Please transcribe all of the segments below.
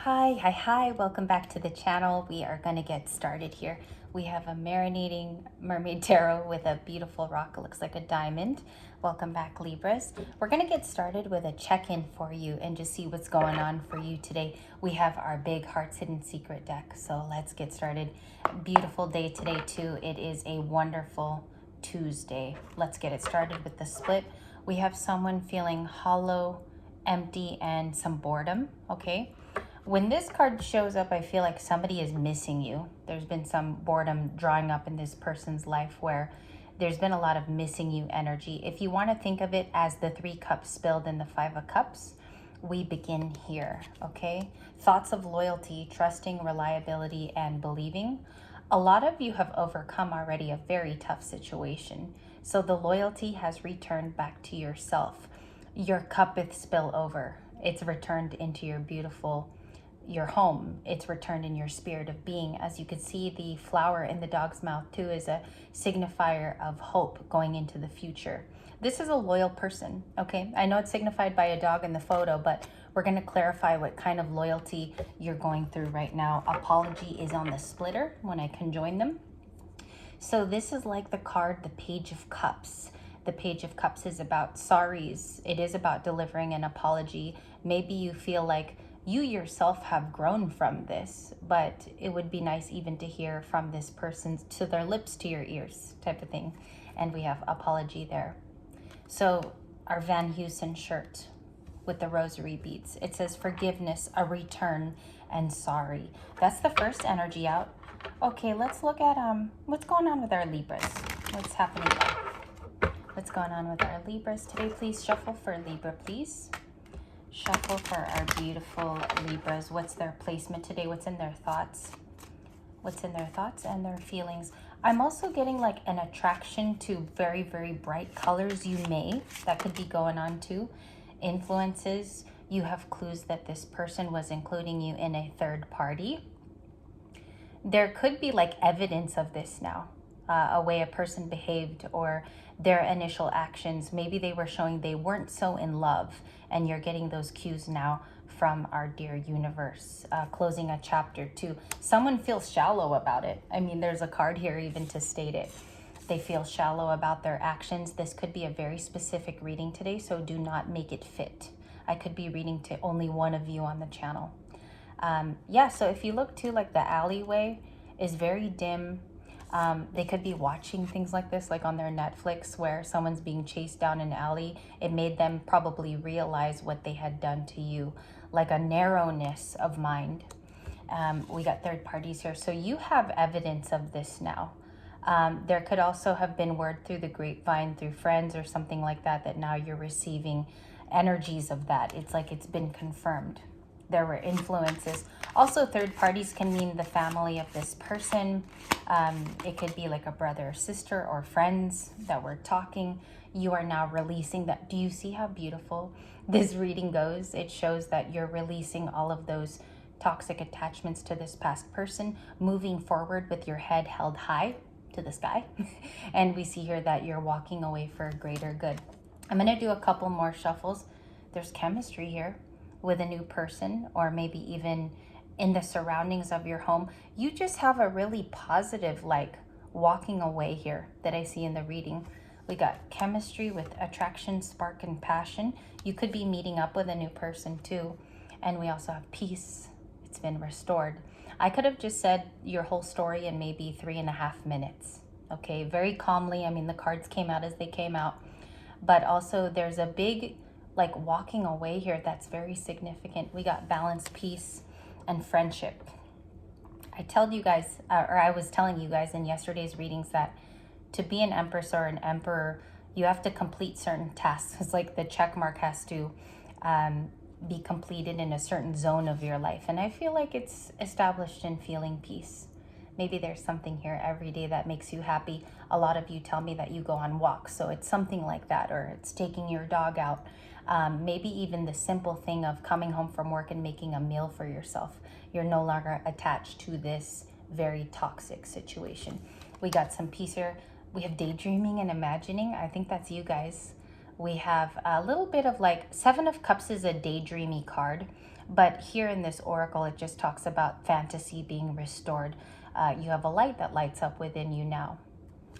Hi, welcome back to the channel. We are going to get started here. We have a marinating mermaid tarot with a beautiful rock. It looks like a diamond. Welcome back, Libras. We're going to get started with a check-in for you and just see what's going on for you today. We have our big Hearts Hidden Secret deck, so let's get started. Beautiful day today too. It is a wonderful Tuesday. Let's get it started with the split. We have someone feeling hollow, empty, and some boredom, okay? When this card shows up, I feel like somebody is missing you. There's been some boredom drawing up in this person's life where there's been a lot of missing you energy. If you want to think of it as the 3 cups spilled in the 5 of cups, we begin here, okay? Thoughts of loyalty, trusting, reliability, and believing. A lot of you have overcome already a very tough situation. So the loyalty has returned back to yourself. Your cup is spill over. It's returned into your home. It's returned in your spirit of being. As you can see, the flower in the dog's mouth too is a signifier of hope going into the future. This is a loyal person, okay? I know it's signified by a dog in the photo, but we're going to clarify what kind of loyalty you're going through right now. Apology is on the splitter when I conjoin them. So this is like the card, the Page of Cups. The Page of Cups is about sorries. It is about delivering an apology. Maybe you feel like you yourself have grown from this, but it would be nice even to hear from this person to their lips to your ears type of thing. And we have apology there. So our Van Heusen shirt with the rosary beads, it says forgiveness, a return, and sorry. That's the first energy out. Okay, let's look at what's going on with our Libras. What's happening there? What's going on with our Libras today? Please shuffle for Libra, please. Shuffle for our beautiful Libras. What's their placement today? What's in their thoughts? What's in their thoughts and their feelings? I'm also getting like an attraction to very, very bright colors. That could be going on too. Influences. You have clues that this person was including you in a third party. There could be like evidence of this now. A way a person behaved or their initial actions. Maybe they were showing they weren't so in love, and you're getting those cues now from our dear universe. Closing a chapter too. Someone feels shallow about it. I mean, there's a card here even to state it. They feel shallow about their actions. This could be a very specific reading today, so do not make it fit. I could be reading to only one of you on the channel. Yeah, so if you look too, like the alleyway is very dim. They could be watching things like this, like on their Netflix, where someone's being chased down an alley. It made them probably realize what they had done to you, like a narrowness of mind. We got third parties here. So you have evidence of this now. There could also have been word through the grapevine, through friends or something like that, that now you're receiving energies of that. It's like it's been confirmed. There were influences. Also, third parties can mean the family of this person. It could be like a brother or sister or friends that were talking. You are now releasing that. Do you see how beautiful this reading goes? It shows that you're releasing all of those toxic attachments to this past person, moving forward with your head held high to the sky. And we see here that you're walking away for a greater good. I'm going to do a couple more shuffles. There's chemistry here with a new person, or maybe even in the surroundings of your home. You just have a really positive, like, walking away here that I see in the reading. We got chemistry with attraction, spark, and passion. You could be meeting up with a new person too. And we also have peace. It's been restored. I could have just said your whole story in maybe 3.5 minutes. Okay, very calmly. I mean, the cards came out as they came out. But also there's a big, like, walking away here that's very significant. We got balance, peace, and friendship. I told you guys, or I was telling you guys in yesterday's readings, that to be an empress or an emperor, you have to complete certain tasks. It's like the check mark has to be completed in a certain zone of your life. And I feel like it's established in feeling peace. Maybe there's something here every day that makes you happy. A lot of you tell me that you go on walks, so it's something like that, or it's taking your dog out. Maybe even the simple thing of coming home from work and making a meal for yourself. You're no longer attached to this very toxic situation. We got some peace here. We have daydreaming and imagining. I think that's you guys. We have a little bit of like 7 of Cups is a daydreamy card. But here in this oracle, it just talks about fantasy being restored. You have a light that lights up within you now.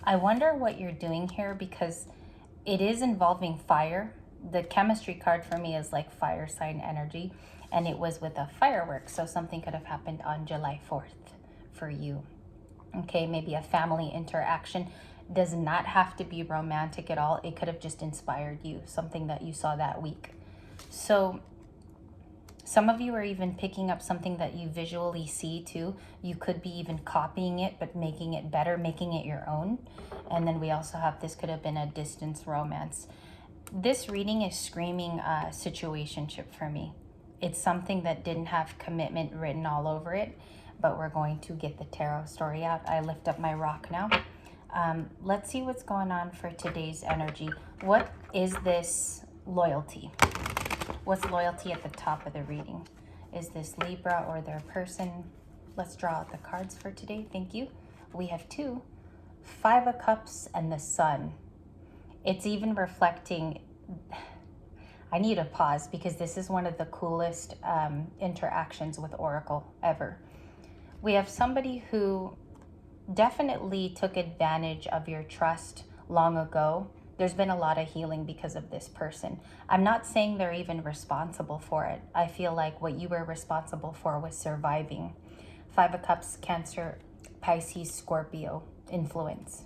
I wonder what you're doing here, because it is involving fire. The chemistry card for me is like fire sign energy, and it was with a firework. So something could have happened on July 4th for you. Okay, maybe a family interaction. Does not have to be romantic at all. It could have just inspired you, something that you saw that week. So some of you are even picking up something that you visually see too. You could be even copying it, but making it better, making it your own. And then we also have, this could have been a distance romance. This reading is screaming situationship for me. It's something that didn't have commitment written all over it, but we're going to get the tarot story out. I lift up my rock now. Let's see what's going on for today's energy. What is this loyalty? What's loyalty at the top of the reading? Is this Libra or their person? Let's draw out the cards for today. Thank you. We have 2, 5 of Cups and the Sun. It's even reflecting, I need a pause because this is one of the coolest interactions with Oracle ever. We have somebody who definitely took advantage of your trust long ago. There's been a lot of healing because of this person. I'm not saying they're even responsible for it. I feel like what you were responsible for was surviving. 5 of Cups, Cancer, Pisces, Scorpio influence.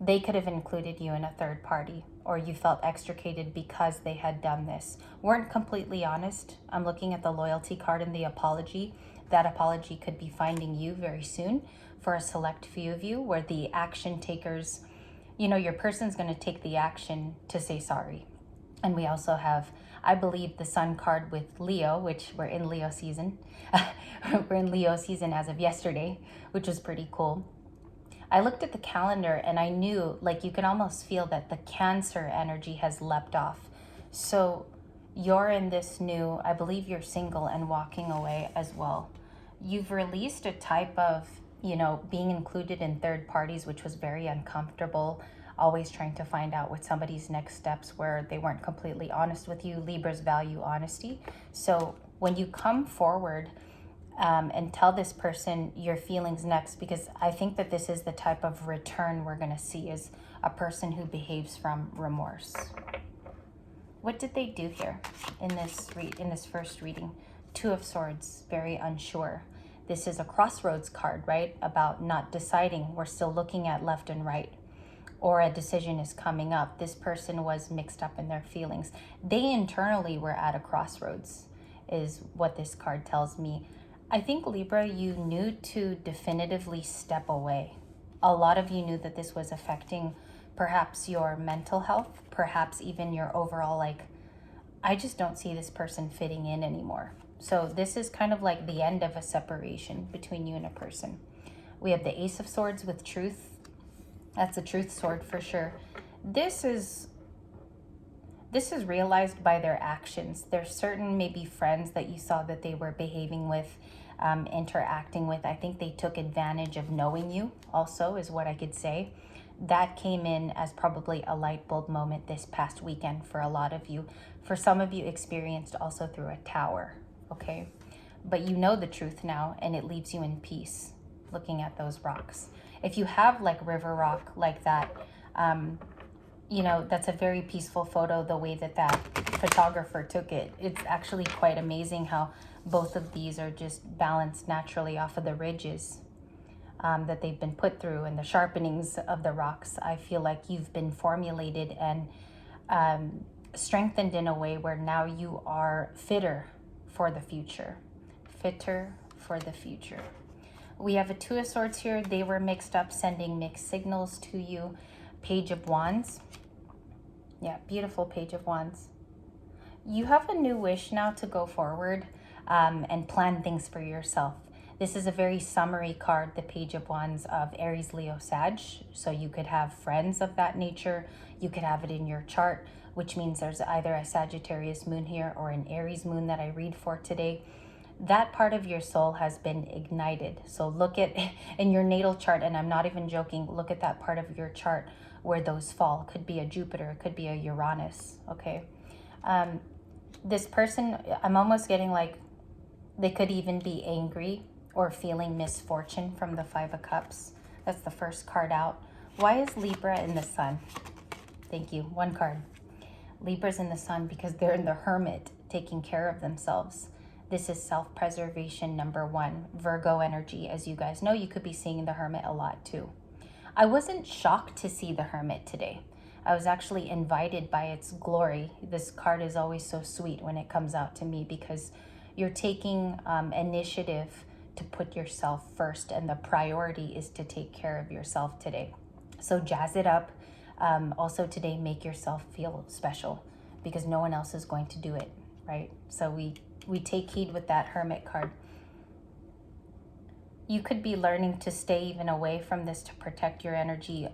They could have included you in a third party, or you felt extricated because they had done this. Weren't completely honest. I'm looking at the loyalty card and the apology. That apology could be finding you very soon for a select few of you, where the action takers, you know, your person's going to take the action to say sorry. And we also have, I believe, the Sun card with Leo, which we're in Leo season. We're in Leo season as of yesterday, which was pretty cool. I looked at the calendar and I knew, like, you can almost feel that the Cancer energy has leapt off. So you're in this new, I believe you're single and walking away as well. You've released a type of, you know, being included in third parties, which was very uncomfortable, always trying to find out what somebody's next steps were. They weren't completely honest with you. Libras value honesty. So when you come forward and tell this person your feelings next, because I think that this is the type of return we're going to see, is a person who behaves from remorse. What did they do here in this first reading? 2 of Swords, very unsure. This is a crossroads card, right? About not deciding. We're still looking at left and right, or a decision is coming up. This person was mixed up in their feelings. They internally were at a crossroads, is what this card tells me. I think, Libra, you knew to definitively step away. A lot of you knew that this was affecting perhaps your mental health, perhaps even your overall, like, I just don't see this person fitting in anymore. So this is kind of like the end of a separation between you and a person. We have the Ace of Swords with Truth. That's a truth sword for sure. This is realized by their actions. There's certain maybe friends that you saw that they were behaving with, interacting with. I think they took advantage of knowing you also, is what I could say. That came in as probably a light bulb moment this past weekend for a lot of you. For some of you, experienced also through a tower, okay? But you know the truth now, and it leaves you in peace looking at those rocks. If you have like river rock like that, you know, that's a very peaceful photo, the way that that photographer took it. It's actually quite amazing how both of these are just balanced naturally off of the ridges that they've been put through, and the sharpenings of the rocks. I feel like you've been formulated and strengthened in a way where now you are fitter for the future. Fitter for the future. We have a 2 of Swords here. They were mixed up, sending mixed signals to you. Page of Wands. Yeah, beautiful Page of Wands. You have a new wish now to go forward and plan things for yourself. This is a very summary card, the Page of Wands, of Aries, Leo, Sag. So you could have friends of that nature. You could have it in your chart, which means there's either a Sagittarius moon here or an Aries moon that I read for today. That part of your soul has been ignited. So look at in your natal chart, and I'm not even joking, look at that part of your chart where those fall. Could be a Jupiter, it could be a Uranus, okay? This person, I'm almost getting like they could even be angry or feeling misfortune from the Five of Cups. That's the first card out. Why is Libra in the sun? Thank you. One card. Libra's in the sun because they're in the Hermit, taking care of themselves. This is self-preservation number one. Virgo energy. As you guys know, you could be seeing the Hermit a lot too. I wasn't shocked to see the Hermit today. I was actually invited by its glory. This card is always so sweet when it comes out to me because you're taking initiative to put yourself first, and the priority is to take care of yourself today. So jazz it up. Also today, make yourself feel special because no one else is going to do it, right? So we take heed with that Hermit card. You could be learning to stay even away from this to protect your energy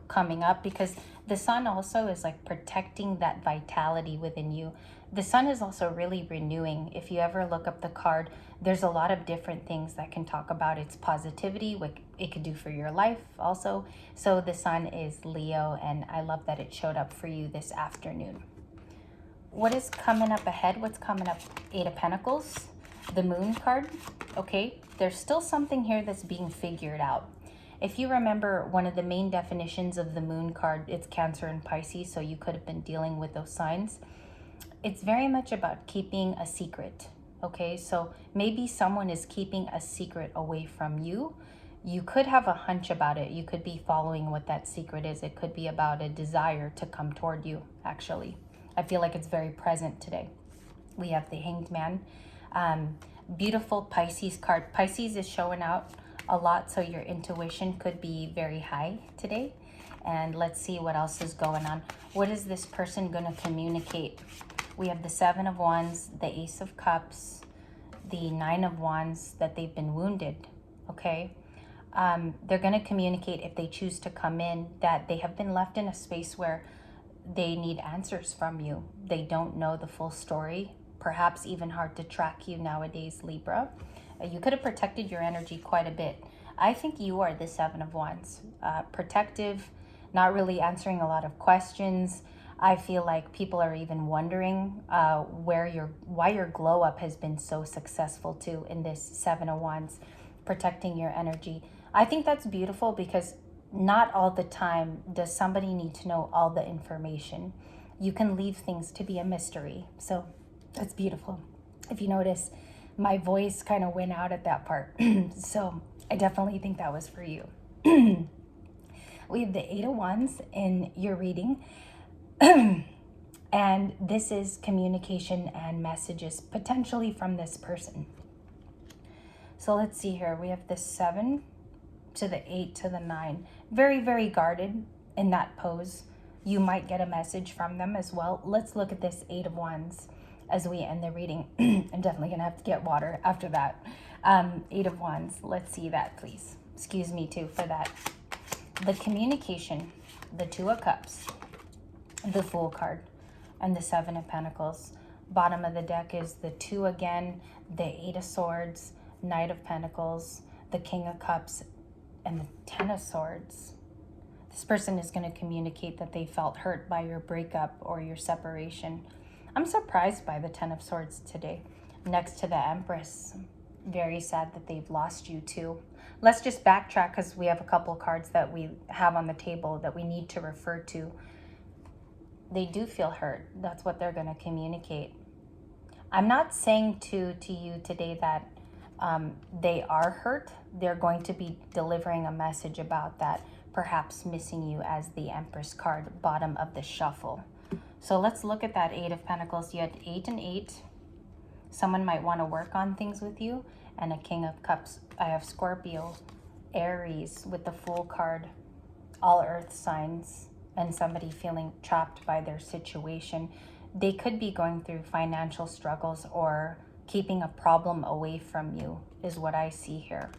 coming up, because the sun also is like protecting that vitality within you. The sun is also really renewing. If you ever look up the card, there's a lot of different things that can talk about its positivity, what it could do for your life also. So the sun is Leo, and I love that it showed up for you this afternoon. What is coming up ahead? What's coming up? Eight of Pentacles, the Moon card. Okay, there's still something here that's being figured out. If you remember, one of the main definitions of the Moon card, it's Cancer and Pisces, so you could have been dealing with those signs. It's very much about keeping a secret, okay? So maybe someone is keeping a secret away from you. You could have a hunch about it. You could be following what that secret is. It could be about a desire to come toward you, actually. I feel like it's very present today. We have the Hanged Man. Beautiful Pisces card. Pisces is showing out a lot, so your intuition could be very high today. And let's see what else is going on. What is this person going to communicate? We have the Seven of Wands, the Ace of Cups, the Nine of Wands, that they've been wounded, okay? They're going to communicate, if they choose to come in, that they have been left in a space where they need answers from you. They don't know the full story, perhaps even hard to track you nowadays, Libra. You could have protected your energy quite a bit. I think you are the Seven of Wands. Protective, not really answering a lot of questions. I feel like people are even wondering why your glow up has been so successful too in this Seven of Wands, protecting your energy. I think that's beautiful because not all the time does somebody need to know all the information. You can leave things to be a mystery. So that's beautiful. If you notice, my voice kind of went out at that part. So I definitely think that was for you. We have the Eight of Wands in your reading. And this is communication and messages potentially from this person. So let's see here. We have the 7 to the 8 to the 9. Very, very guarded in that pose. You might get a message from them as well. Let's look at this Eight of Wands as we end the reading. I'm definitely gonna have to get water after that. Eight of Wands, let's see that, please. Excuse me too for that. The communication, the Two of Cups, the Fool card, and the Seven of Pentacles. Bottom of the deck is the Two again, the Eight of Swords, Knight of Pentacles, the King of Cups, and the Ten of Swords. This person is going to communicate that they felt hurt by your breakup or your separation. I'm surprised by the Ten of Swords today. Next to the Empress, very sad that they've lost you too. Let's just backtrack because we have a couple cards that we have on the table that we need to refer to. They do feel hurt. That's what they're going to communicate. I'm not saying to you today that they are hurt. They're going to be delivering a message about that, perhaps missing you as the Empress card, bottom of the shuffle. So let's look at that Eight of Pentacles. You had 8 and 8. Someone might want to work on things with you. And a King of Cups. I have Scorpio, Aries with the Fool card, all earth signs, and somebody feeling trapped by their situation. They could be going through financial struggles or keeping a problem away from you is what I see here.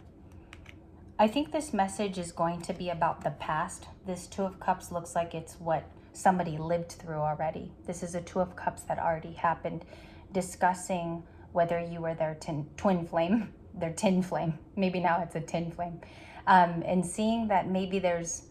I think this message is going to be about the past. This Two of Cups looks like it's what somebody lived through already. This is a Two of Cups that already happened, discussing whether you were their twin flame, their tin flame. Maybe now it's a tin flame. And seeing that maybe there's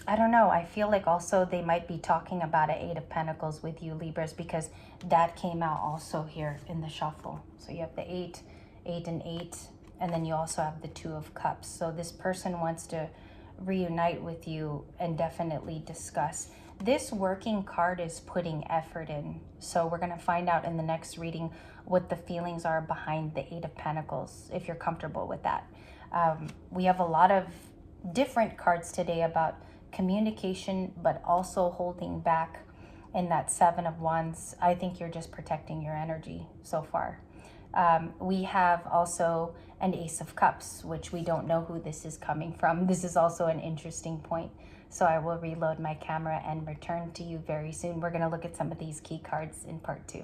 I don't know. I feel like also they might be talking about an Eight of Pentacles with you, Libras, because that came out also here in the shuffle. So you have the eight, and eight, and then you also have the Two of Cups. So this person wants to reunite with you and definitely discuss. This working card is putting effort in. So we're going to find out in the next reading what the feelings are behind the Eight of Pentacles, if you're comfortable with that. We have a lot of different cards today about communication, but also holding back in that Seven of Wands. I think you're just protecting your energy so far. We have also an Ace of Cups, which we don't know who this is coming from. This is also an interesting point. So I will reload my camera and return to you very soon. We're going to look at some of these key cards in part 2.